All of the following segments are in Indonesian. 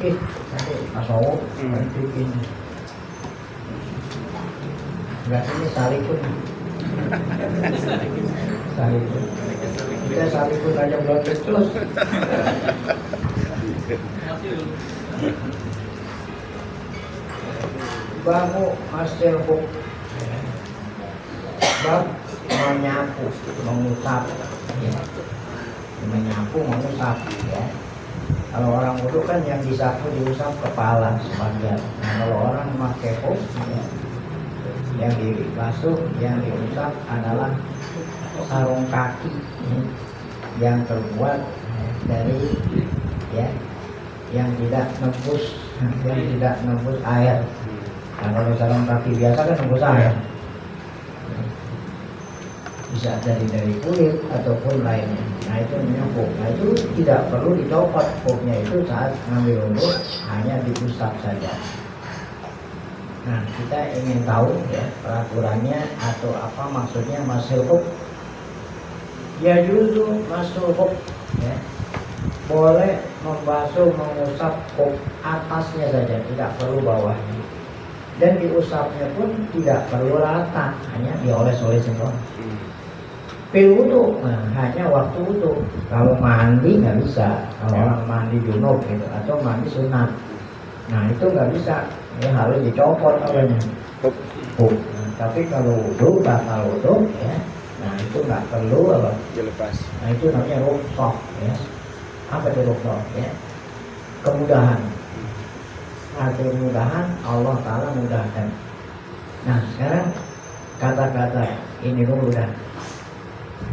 dikit nanti tasawuf bikin nggak ini salipun kita salipun aja belum terus bangu hasil buk bab menyapu mengusap ya. Menyapu mengusap ya. Kalau orang wudu kan yang disapu diusap kepala sebagian. Nah, kalau orang pakai huk ya, yang dibasuh yang diusap adalah sarung kaki ya, yang terbuat dari ya yang tidak nembus air. Nah, kalau sarung kaki biasa kan nembus air. Bisa dari kulit ataupun lainnya. Nah itu namanya huk. Nah itu tidak perlu dicopot huknya itu saat ngambil wudu hanya diusap saja. Nah kita ingin tahu ya peraturannya atau apa maksudnya masul huk. Ya juzu masul huk ya. Boleh membasuh mengusap huk atasnya saja, tidak perlu bawahnya. Dan diusapnya pun tidak perlu rata, hanya dioles-oles doang. Pil wudu, nah, hanya waktu wudu. Kalau mandi nggak bisa. Kalau orang mandi junub gitu atau mandi sunat, nah itu nggak bisa. Ya harus dicopot apanya. Nah, tapi kalau wudu, batal wudu, ya, nah itu nggak perlu apa? Dilepas. Nah itu namanya rukhsah, ya. Apa itu rukhsah? Ya, kemudahan. Arti kemudahan Allah Taala mudahkan. Nah sekarang kata-kata ini dulu dah.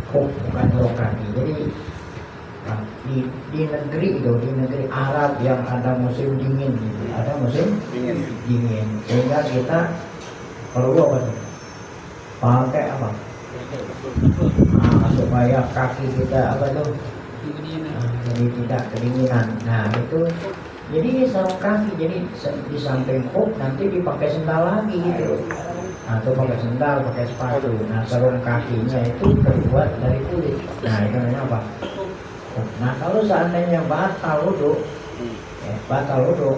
Huk bukan sarung kaki. Jadi di negeri Arab yang ada musim dingin gitu, ada musim dingin, sehingga kita perlu apa tuh? Pakai apa? Supaya kaki kita apa tuh? Jadi tidak kedinginan. Nah itu jadi sarung kaki. Jadi di samping huk nanti dipakai sendal lagi gitu. Atau pakai sendal, pakai sepatu. Nah sarung kakinya itu terbuat dari kulit. Nah itu namanya apa? Nah kalau seandainya batal wudu,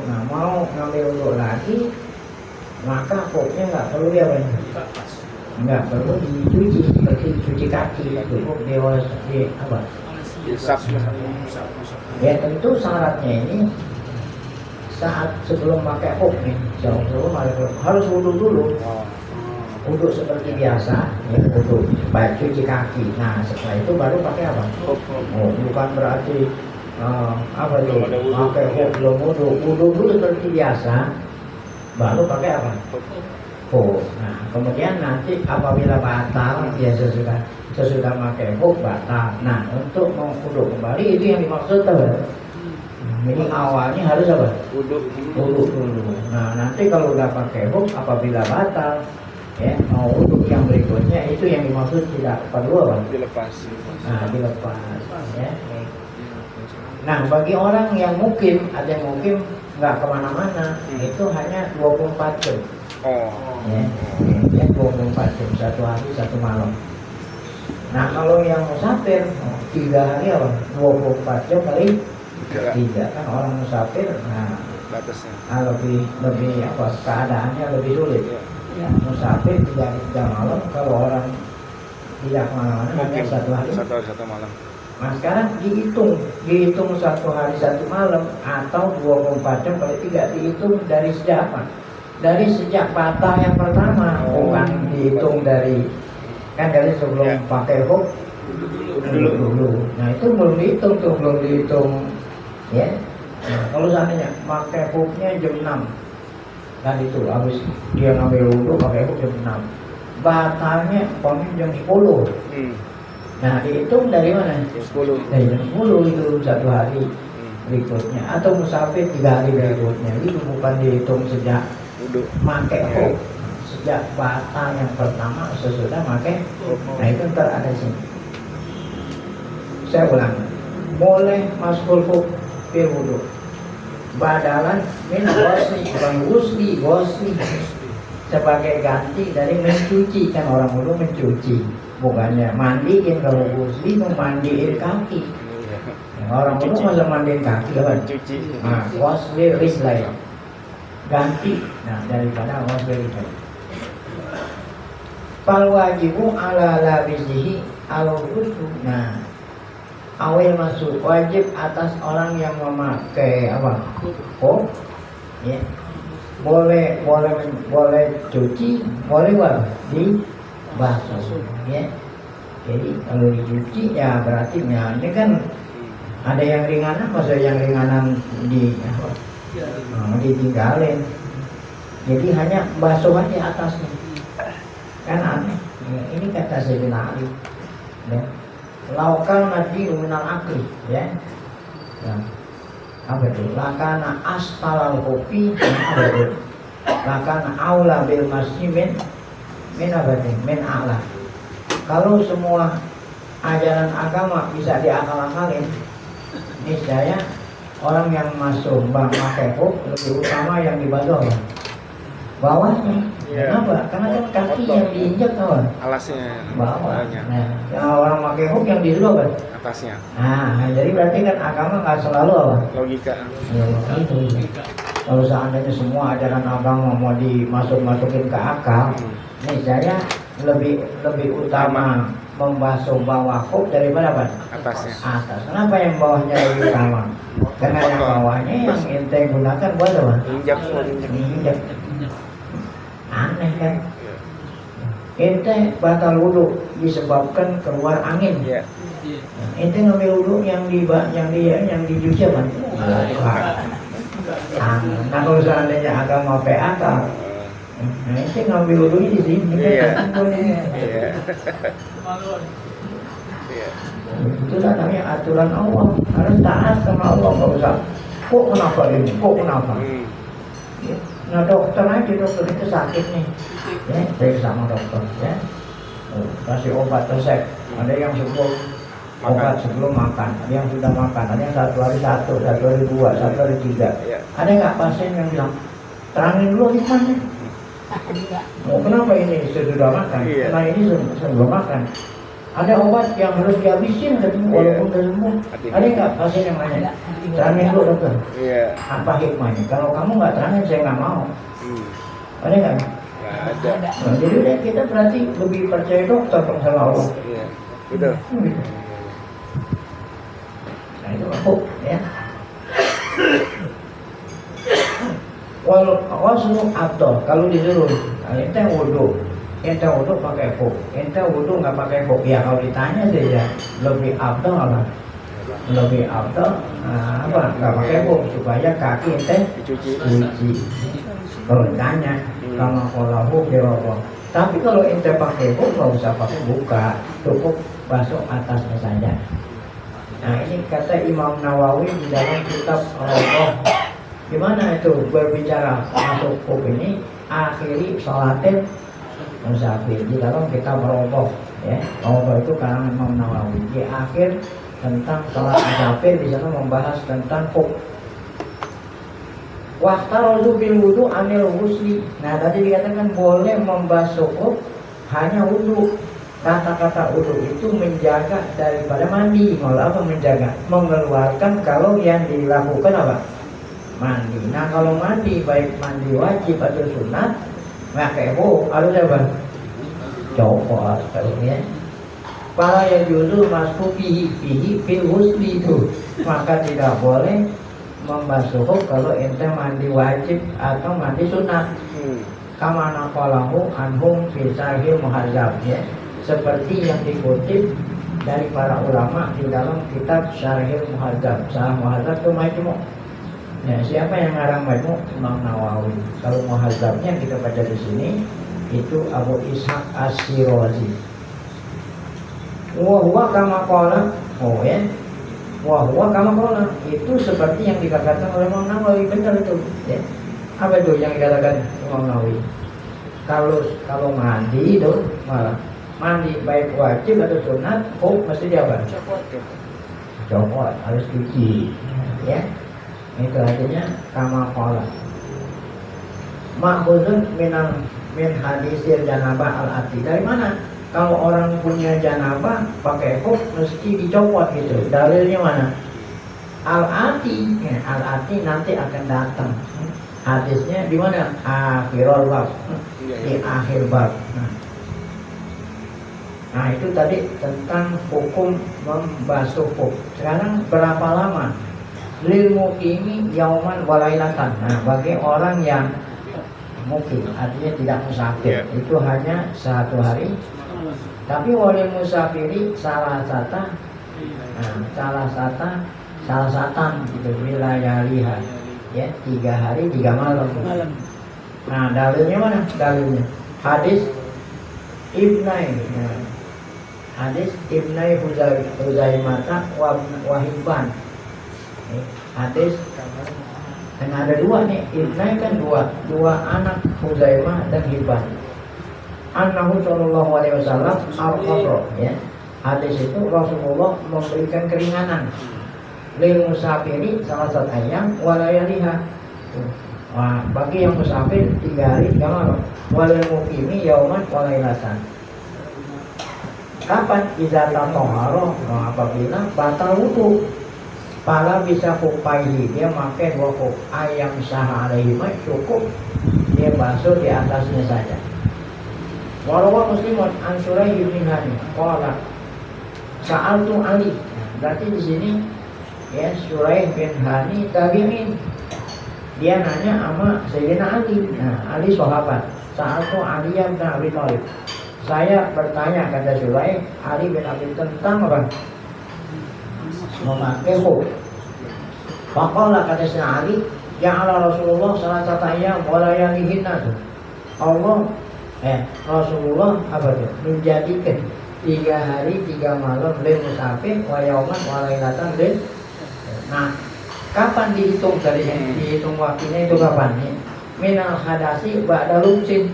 nah mau ngambil wudu lagi, maka huknya nggak perlu dia nggak perlu dicuci seperti cuci kaki, cukup dioles di apa? Ya tentu syaratnya ini saat sebelum pakai huk nih, harus wudu dulu. Wudu seperti biasa, ya wudu, baik cuci kaki. Nah setelah itu baru pakai apa? Oh, bukan berarti apa itu? Pakai huk belum wudu, wudu dulu seperti biasa, baru pakai apa? Huk. Nah kemudian nanti apabila batal, ya sesudah pakai huk batal. Nah untuk mau wudu kembali itu yang dimaksud apa? Jadi awalnya harus apa? Wudu dulu. Nah nanti kalau udah pakai huk apabila batal, ya mau wudu yang berikutnya itu yang dimaksud tidak perlu apa? Dilepas. Nah dilepas ya. Nah bagi orang yang mukim, ada yang mukim nggak kemana-mana, itu hanya 24 jam. Ya 24 jam, satu hari satu malam. Nah kalau yang musafir 3 hari apa? 24 jam kali 3 kan orang musafir. Nah batasnya lebih apa? Keadaannya lebih sulit. Ya, musafir 3 hari 3 malam. Kalau orang tidak kemana-mana hanya satu hari satu malam. Nah sekarang dihitung 1 hari 1 malam atau 24 jam kali 3, dihitung dari sejak apa? Dari sejak batal yang pertama, bukan dihitung dari sebelum pakai huk dulu. Nah itu belum dihitung ya. Nah, kalau seandainya pakai huknya jam 6 tadi itu habis dia ngambil wudu pakai huk jam 6, batalnya jam 10. Nah dihitung dari mana? 10. Dari jam 10 itu 1 hari berikutnya, atau musafir 3 hari berikutnya. Itu bukan dihitung sejak pakai huk, sejak batal yang pertama sesudah pakai huk. Nah itu ntar ada sini. Saya ulang, boleh masul huk fil wudu badalan min gosli sebagai ganti dari mencuci. Kan orang wudu mencuci, bukannya mandiin. Kalau gosli memandiin kaki. Nah, orang wudhu masa mandiin kaki kan? Cuci. Nah, wasli rijlai ganti, nah daripada wasli rijlai. Fal wajibu ala labisihi al-wudu. Nah, awal masuk wajib atas orang yang memakai apa? Oh, ya. Boleh cuci, boleh di basuh, ya. Jadi kalau dicuci ya berarti ya ini kan ada yang ringanan, masa yang ringanan ditinggalin. Jadi hanya basuh aja atasnya. Kan aneh. Ya, ini kata Sayyidina Ali. Ya. Laukal nadi minal akli, ya. Ya. Apa itu? Lakana astalal kopi, apa itu? Lakana aula bil masjimin min apa itu? Min a'la. Kalau semua ajaran agama bisa diakal-akalin, niscaya orang yang masuk pakai huk lebih utama yang di bawahnya. Kenapa? Karena kan kaki yang diinjak kawan. Alasnya. Bawah. Nah, yang orang pakai huk yang di dulu kan? Atasnya. Nah, jadi berarti kan agama nggak selalu apa? Logika. Ya, itu. Kalau seandainya semua ajaran agama mau dimasukin ke akal, niscaya lebih utama membasuh bawah huk daripada apa? Atasnya. Atas. Kenapa yang bawahnya lebih utama? Karena yang bawahnya yang ente gunakan buat apa? Injak. Aneh kan? Ente batal wudhu disebabkan keluar angin. Iya. Ente ngambil wudhu yang dicuci apa? Nah kalau seandainya agama PAK, nah ente ngambil wudhunya di sini. Iya. Itulah namanya aturan Allah. Harus taat sama Allah, nggak usah. Kok kenapa ini? Kok kenapa? Nah dokter itu sakit nih, ya periksa sama dokter, ya kasih obat resep. Ada yang sebelum obat sebelum makan, ada yang sudah makan, ada yang 1 hari 1, 1 hari 2, 1 hari 3. Ada nggak pasien yang bilang terangin dulu hikmahnya? Oh, kenapa ini sesudah makan? Karena ini sebelum makan. Ada obat yang harus dihabisin walaupun sudah sembuh. Ada nggak pasien yang nanya? Terangin dulu dokter. Apa hikmahnya? Kalau kamu nggak terangin saya nggak mau. Ada nggak? Nggak ada. Nah, jadi kita berarti lebih percaya dokter sama Allah. Iya. Betul. Nah itu aku ya. Waslu abdul kalau disuruh, ente wudhu pakai huk, ente wudhu nggak pakai huk, ya kalau ditanya saja lebih abdul apa? Lebih abdul apa? Nggak pakai huk supaya kaki ente dicuci. Kalau ditanya, sama kalau huk jawab. Tapi kalau ente pakai huk nggak usah pakai buka, cukup basuh atasnya saja. Nah ini kata Imam Nawawi di dalam kitab Rokoh. Gimana itu berbicara masuk huk ini? Akhiri sholatin musafir di dalam kitab Rokoh, ya. Rokoh itu karangan Imam Nawawi. Di akhir tentang sholat musafir di sana membahas tentang huk. Wahtarozu bil wudu anil husli. Nah tadi dikatakan boleh membasuh huk hanya wudu. Kata-kata wudu itu menjaga daripada mandi. Malah apa menjaga? Mengeluarkan kalau yang dilakukan apa? Mandi. Nah kalau mandi baik mandi wajib atau sunat, pakai huk harus apa? Copot ya. Para yang juzul masuk fihi fil husli itu, maka tidak boleh membasuh huk kalau ente mandi wajib atau mandi sunat. Kama naqalahu anhum fi sahih muhadzab, ya. Seperti yang dikutip dari para ulama di dalam kitab Syarhil Muhadzab. Syarh Muhadzab itu majmu'. Ya, siapa yang ngarang majmu'? Imam Nawawi. Kalau Muhadzabnya kita baca di sini itu Abu Ishaq As-Shirazi. Wa huwa kama qala, oh ya. Wa huwa kama qala, itu seperti yang dikatakan oleh Imam Nawawi, benar itu, ya. Apa itu yang dikatakan Imam Nawawi? Kalau mandi itu malah mandi baik wajib atau sunat, mesti dia apa? Copot, harus cuci, ya. Itu artinya kama qala. Ma'khuzun min hadisir janabah al-ati. Dari mana? Kalau orang punya janabah pakai huk mesti dicopot gitu. Dalilnya mana? Al-ati, ya, al-ati nanti akan datang. Hadisnya di mana? Akhirul bab, di akhir bab. Nah itu tadi tentang hukum membasuh kuf. Sekarang berapa lama? Lil muqimi yauman walailatan. Nah bagi orang yang mukim artinya tidak musafir, itu hanya 1 hari. Tapi walil musafiri salah satan gitu, wilayah lihat ya 3 hari 3 malam. Nah dalilnya mana? Dalilnya hadis Ibnai, ya. Hadis Ibnai Huzaimata Wahibban. Hadis dan ada 2 nih, Ibnai kan 2 anak Huzaimah dan Hibban. Annahu sallallahu alaihi wasallam al-qadra, ya. Hadis itu Rasulullah memberikan keringanan lil musafiri salah satu ayam walayaliha. Wah, bagi yang musafir 3 hari 3 malam. Walil muqimi yauman walailatan. Kapan? Idza tatahhara, apabila batal wudu. Pala bisa kupaihi, dia pakai 2 kuf. Ayam sah alaihi ma cukup dia basuh di atasnya saja. Walaupun muslimun ansurai bin Hani qala sa'altu Ali. Berarti di sini ya Suraih bin Hani tabi'in. Dia nanya sama Sayyidina Ali. Nah, Ali sahabat. Sa'altu Ali bin Abi Thalib. Saya bertanya kata Suraih, Ali bin Abi tentang apa? Memakai khuf. Faqala kata Sayyidina Ali, ja'ala Rasulullah salatata ayyam wa layalihinna. Rasulullah apa tuh? Menjadikan 3 hari 3 malam lil musafir wa yauman wa lailatan lil. Nah, kapan dihitung tadinya? Dihitung waktunya itu kapan nih? Minal hadasi ba'da lumsin.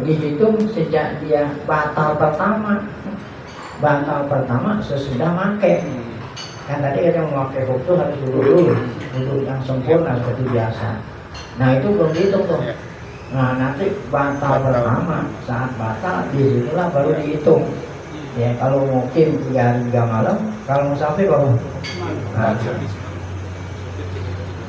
Dihitung sejak dia batal pertama. Batal pertama sesudah make. Kan tadi kita memakai khuf itu harus dulu yang sempurna seperti biasa. Nah itu belum dihitung tuh. Nah nanti batal pertama, saat batal disitulah baru dihitung. Ya kalau mungkin 3 hari 3 malam, kalau musafir berapa? Nah,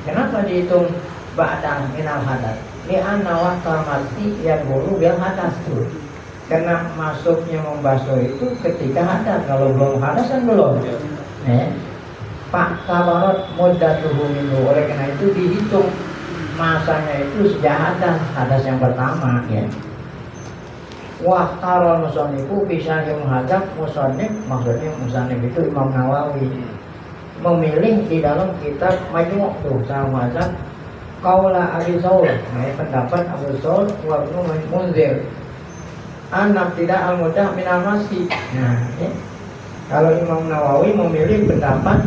kenapa dihitung ba'da minal hadas? Li'anna waqtal mati yang buru bil hadas tuh. Karena masuknya membasuh itu ketika hadas. Kalau belum hadas kan belum. Pak kabarot muddatuhu minhu. Oleh karena itu dihitung masanya itu sejak hadas yang pertama ya. Wahtaron musonifu bisa yang menghadap musonif, maksudnya musonif itu Imam Nawawi memilih di dalam kitab Majmu' tuh sama mazhab Qaula Abi Tsaur, pendapat Abu Tsaur wa Ibnu Munzir. Anak tidak al-mudah minal masjid. Nah, ya. Kalau Imam Nawawi memilih pendapat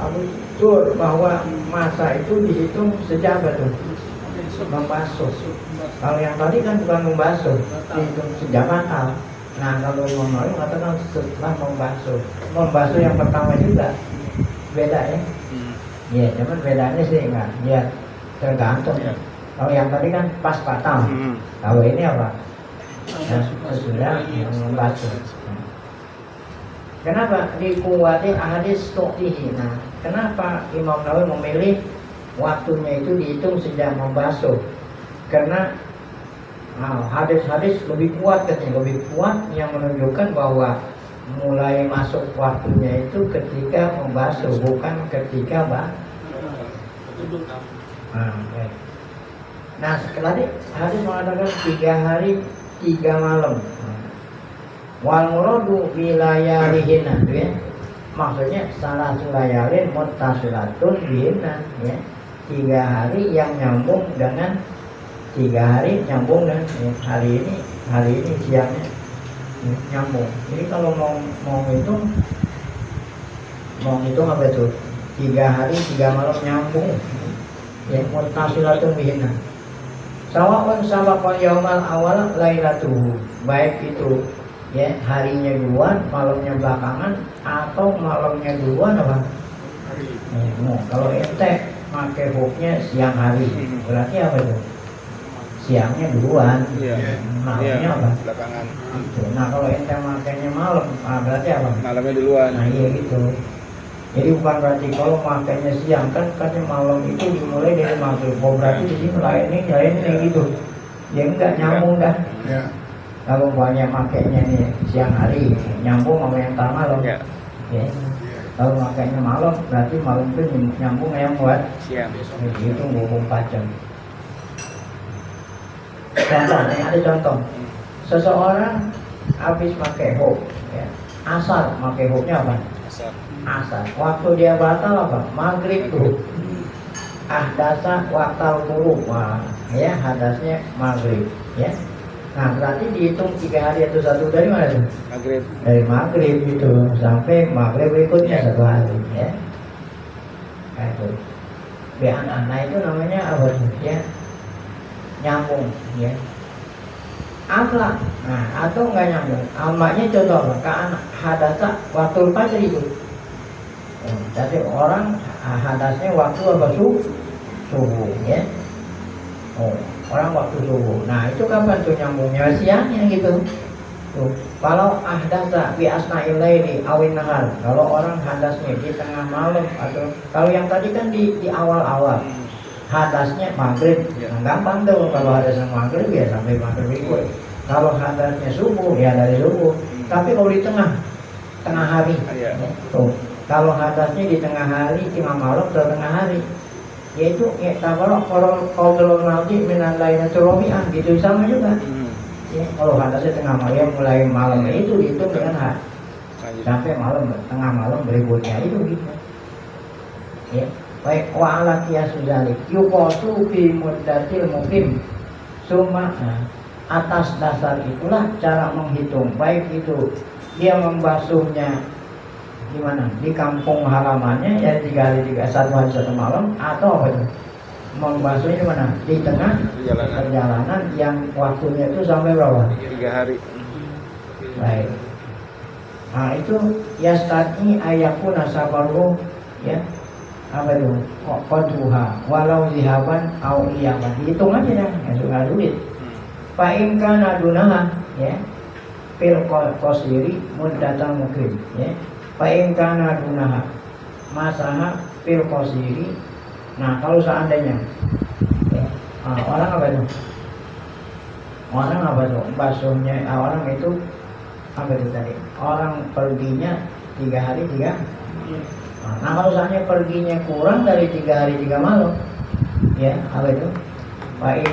Abu Tsaur bahwa masa itu dihitung sejak betul membasuh. Kalau yang tadi kan bukan membasuh, dihitung sejak batal. Nah, kalau Imam Nawawi mengatakan setelah membasuh yang pertama juga beda ya. Ya, cuman bedanya sih enggak. Ya, tergantung. Kalau yang tadi kan pas batal. Kalau ini apa? Sudah membasuh. Kenapa dikuatir hadis tu'tihi? Nah, kenapa Imam Nawawi memilih waktunya itu dihitung sejak membasuh? Karena hadis-hadis lebih kuat katanya, lebih kuat yang menunjukkan bahwa mulai masuk waktunya itu ketika membasuh, bukan ketika Nah, setelah hadis mengatakan 3 hari 3 malam. Wal muradu wilayalihinna, ya. Maksudnya salah sulayalin muttasilatun bihinna, ya. 3 hari yang nyambung dengan 3 hari nyambung dan hari ini siangnya nyambung. Jadi kalau mau hitung apa itu? 3 hari 3 malam nyambung. Ya, muttasilatun bihinna. Sawa'un sabaqal yaumal awal lailatuhu. Baik itu ya harinya duluan, malamnya belakangan, atau malamnya duluan apa? Kalau ente pakai huknya siang hari, berarti apa itu? Siangnya duluan, malamnya apa? Belakangan. Nah kalau ente makainya malam, berarti apa? Malamnya duluan. Nah iya gitu. Jadi bukan berarti kalau makainya siang kan malam itu dimulai dari maghrib. Oh berarti di sini lainnya gitu. Ya enggak nyambung dah. Ya. Kalau banyak makainya nih siang hari nyambung sama yang tengah malam. Ya. Ya. Kalau makainya malam berarti malam itu nyambung yang buat Siang. itu 24 jam. Contoh, ada contoh. Seseorang habis pakai hub, ya. Asal pakai hubnya apa? Asar. Asal. Waktu dia batal apa? Maghrib tuh. Ahdasa waktal turuk. Wah, ya hadasnya maghrib, ya. Nah berarti dihitung 3 hari atau 1 dari mana tuh? Maghrib. Dari maghrib itu sampai maghrib berikutnya 1 hari, ya. Kayak itu. Nah itu namanya apa tuh? Ya, nyambung, ya. Amla, nah atau enggak nyambung. Amlaknya contoh apa? Kan hadasa waktu fajr itu. Jadi orang hadasnya waktu apa subuh, ya. Orang waktu subuh. Nah itu kapan tuh nyambungnya? Siangnya gitu. Tuh. Kalau ahdasa bi asna'il laili awin nahar. Kalau orang hadasnya di tengah malam atau kalau yang tadi kan di awal-awal. Hadasnya maghrib, nah, gampang tuh kalau hadasnya maghrib ya sampai maghrib berikut. Kalau hadasnya subuh ya dari subuh. Tapi kalau di tengah hari, ya, tuh. Kalau hadasnya di tengah hari, tengah malam atau tengah hari, yaitu ya kalau nanti minalailatul robi'ah gitu sama juga. Ya, kalau hadasnya tengah malam mulai malam itu dihitung dengan hari sampai malam tengah malam berikutnya itu gitu. Ya. Baik wa ala qiyasu dzalik yuqasu fi muddatil muqim summa atas dasar itulah cara menghitung baik itu dia membasuhnya di mana di kampung halamannya ya 3 hari 1 hari 1 malam atau apa itu membasuhnya di mana di tengah perjalanan yang waktunya itu sampai berapa 3 hari. Baik. Nah itu yastati ayakuna sabaru ya apa itu qadruha walau zihaban au iyaman hitung aja dah ya sudah duit fa in kana dunaha ya fil qasiri muddatan mukrim ya fa in kana dunaha masaha fil qasiri. Nah kalau seandainya ya, orang apa itu basuhnya orang itu apa itu tadi orang perginya 3 hari 3. Nah kalau seandainya perginya kurang dari 3 hari 3 malam, ya apa itu?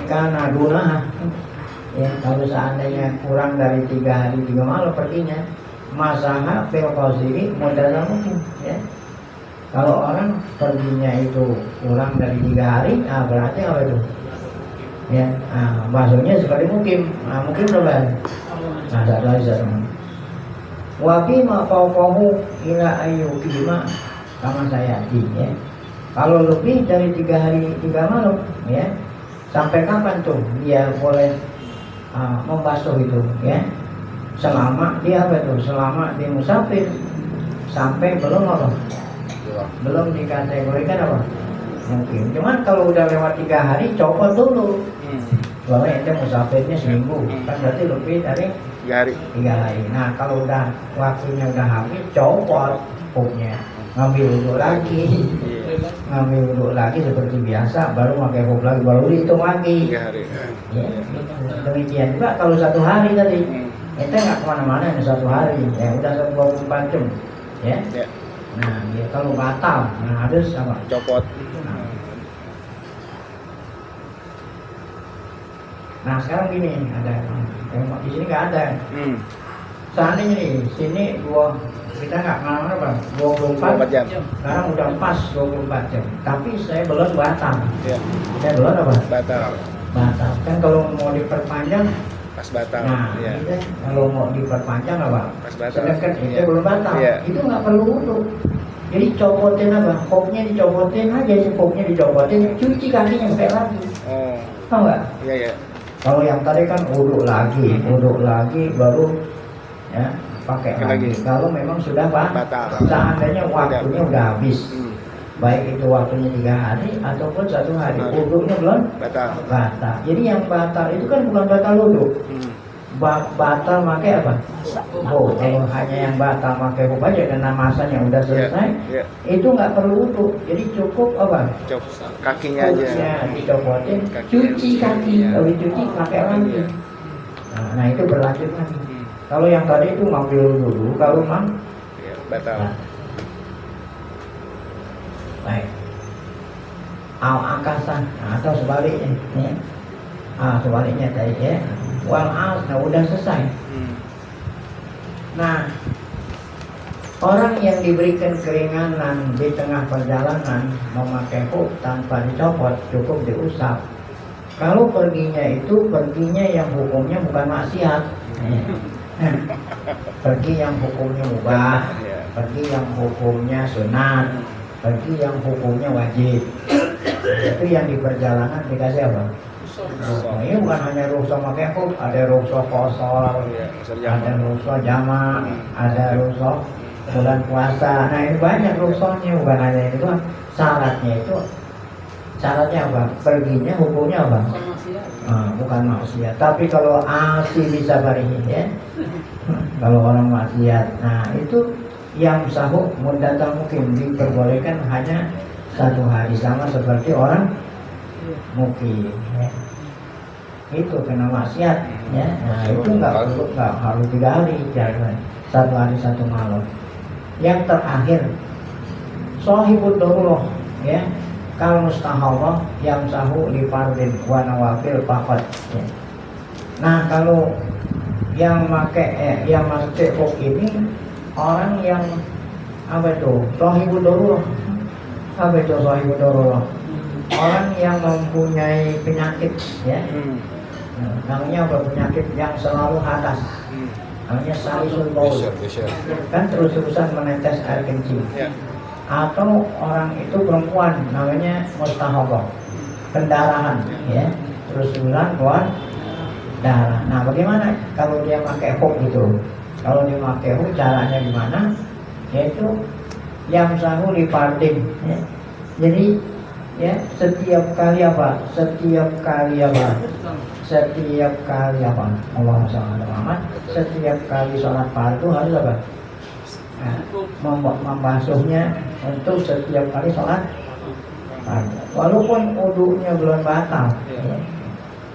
Kana dunaha, ya kalau seandainya kurang dari 3 hari 3 malam perginya, masaha fil qasiri mudalah mungkin, ya. Kalau orang perginya itu kurang dari 3 hari, nah berarti apa itu? Ya, masuknya seperti mungkin berapa? Nah, satu hari satu. Wabi ma fauqahu ila ayyukima sama saya ya. Kalau lebih dari 3 hari 3 malam ya, sampai kapan tuh dia boleh membasuh itu ya? Selama dia apa tuh? Selama dia musafir sampai belum apa? Belum dikategorikan apa? Mungkin. Cuman kalau udah lewat 3 hari copot dulu. Soalnya ente musafirnya seminggu, kan berarti lebih dari 3 hari. Nah kalau udah waktunya udah habis copot huknya. Ngambil wudhu lagi seperti biasa, baru pakai hub lagi, baru dihitung lagi. 3 hari. Ya, demikian juga kalau 1 hari tadi, kita nggak kemana-mana ini 1 hari, ya udah 24 jam, ya. Nah, ya, kalau batal, nah harus apa? Copot. Nah sekarang gini, ada di sini nggak ada. Seandainya nih, sini kita nggak kemana-mana bang, 24 jam. Sekarang udah pas 24 jam. Tapi saya belum batal. Ya. Saya belum apa? Batal. Kan kalau mau diperpanjang, Pas batal. nah Ya. kita kalau mau diperpanjang apa? Pas batal. Sedangkan itu Ya. belum batal. Ya. Itu nggak perlu wudhu. Jadi copotin apa? Hopnya dicopotin aja, si hopnya dicopotin, cuci kakinya pakai lagi. Oh. Tahu nggak? Iya ya. Kalau yang tadi kan wudhu lagi baru ya pakai lagi. Kalau memang sudah Batal. seandainya waktunya udah habis, baik itu waktunya 3 hari ataupun 1 hari, wudhunya belum Batal. batal. Jadi yang batal itu kan bukan batal wudhu, batal pakai apa? Oh, kalau hanya yang batal pakai hub aja karena masanya udah selesai, Ya. itu nggak perlu wudhu. Jadi cukup apa? Cop kakinya aja. Hubnya dicopotin, Kaki. cuci kaki, Iya. kalau dicuci pakai lagi. Iya. Nah, itu berlanjut lagi. Kalau yang tadi itu ngambil dulu, kalau mang, Ya, batal. nah. Baik. Al akasan, nah, atau sebaliknya, ya. Sebaliknya tadi ya. Wal al, nah udah selesai. Nah, orang yang diberikan keringanan di tengah perjalanan memakai hub tanpa dicopot, cukup diusap. Kalau perginya yang hukumnya bukan maksiat. Pergi yang hukumnya mubah, pergi yang hukumnya sunat, pergi yang hukumnya wajib. Itu yang di perjalanan dikasih apa? Ini bukan hanya rukhsah pakai hub, ada rukhsah qashar, ada rukhsah jamak, ada rukhsah bulan puasa. Nah, ini banyak rukhsahnya, bukan hanya itu. Syaratnya apa? Perginya hukumnya apa? Bukan maksiat. Tapi kalau asi bisa barihin ya. Kalau orang maksiat, nah itu yang sahuk muddatul mukim diperbolehkan hanya 1 hari, sama seperti orang mukim ya. Itu kena maksiat ya. Nah, itu nggak harus 3 hari, jangan 1 hari 1 malam. Yang terakhir shahibud darurah ya. Kal mustahabah yang sahu li fardin wa nawafil faqat ya. Nah, kalau yang pakai hub ini orang yang apa itu? Shahibud darurah. Apa itu shahibud darurah? Orang yang mempunyai penyakit ya. Namanya apa? Penyakit yang selalu hadas. Namanya salisul baul. Kan terus-terusan menetes air kencing. Atau orang itu perempuan namanya mustahabah, pendarahan ya, terus-terusan keluar darah. Nah, bagaimana kalau dia pakai hub gitu? Kalau dia pakai hub caranya gimana? Yaitu yang sahu li fardin ya. Jadi ya setiap kali apa? Setiap kali Allah SWT, setiap kali sholat fardu harus apa? Membasuhnya untuk setiap kali sholat fardu. Walaupun wudunya belum batal ya.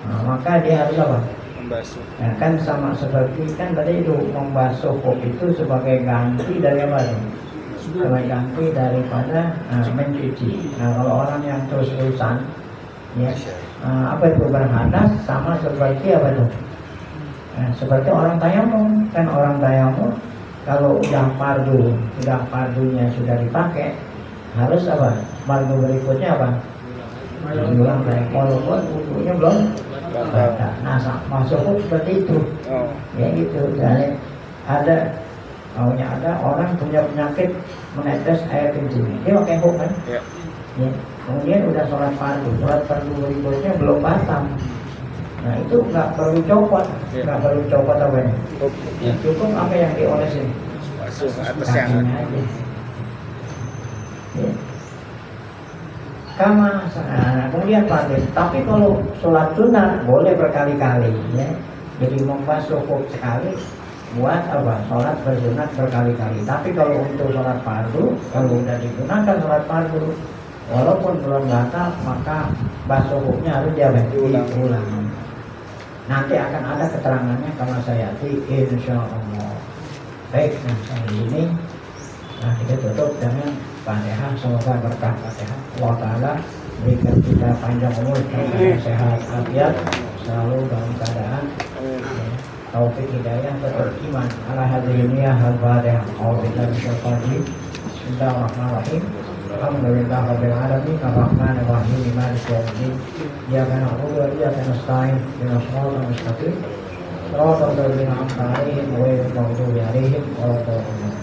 Nah, maka dia harus apa? Membasuh. Nah, kan sama seperti kan tadi itu membasuh hub itu sebagai ganti dari apa? Sebagai ganti daripada mencuci. Nah, kalau orang yang terus-terusan ya, apa itu berhadas sama seperti apa itu? Nah, seperti orang tayamum. Kan orang tayamum kalau fardunya sudah dipakai, harus apa? Fardu berikutnya apa? Ulang lagi. Walaupun wudunya belum batal. Nah, masuk hub seperti itu. Ya gitu. Dan ada orang punya penyakit menetes air kencing. Dia pakai hub kan? Ya. Kemudian udah sholat fardu berikutnya belum batal. Nah, itu nggak perlu copot, apa ini? Ya, cukup apa yang diolesin, basuh atasnya aja. Ya. Kemudian fardhu. Tapi kalau sholat sunat boleh berkali-kali ya. Jadi membasuh hub sekali buat apa? Sholat bersunat berkali-kali. Tapi kalau untuk sholat fardu, kalau udah digunakan sholat fardu, walaupun belum batal, maka basuh hubnya harus diulang. Nanti akan ada keterangannya kalau saya insya Allah. Baik, sampai ini. Nah, kita tutup dengan Fatihah. Semoga berkah Fatihah Allah Ta'ala berikan kita panjang umur, sehat, afiat, selalu dalam keadaan taufik hidayah tetap iman. Ala hadhihi niyah al-Fatihah. A'udzubillahi minasyaitonir rajim. Bismillahirrahmanirrahim. Alhamdulillah rabbil alamin arrahmanir rahim maliki yaumiddin iyyaka na'budu wa iyyaka nasta'in ihdinas siratal mustaqim siratal ladzina an'amta 'alaihim ghairil maghdubi 'alaihim waladdallin.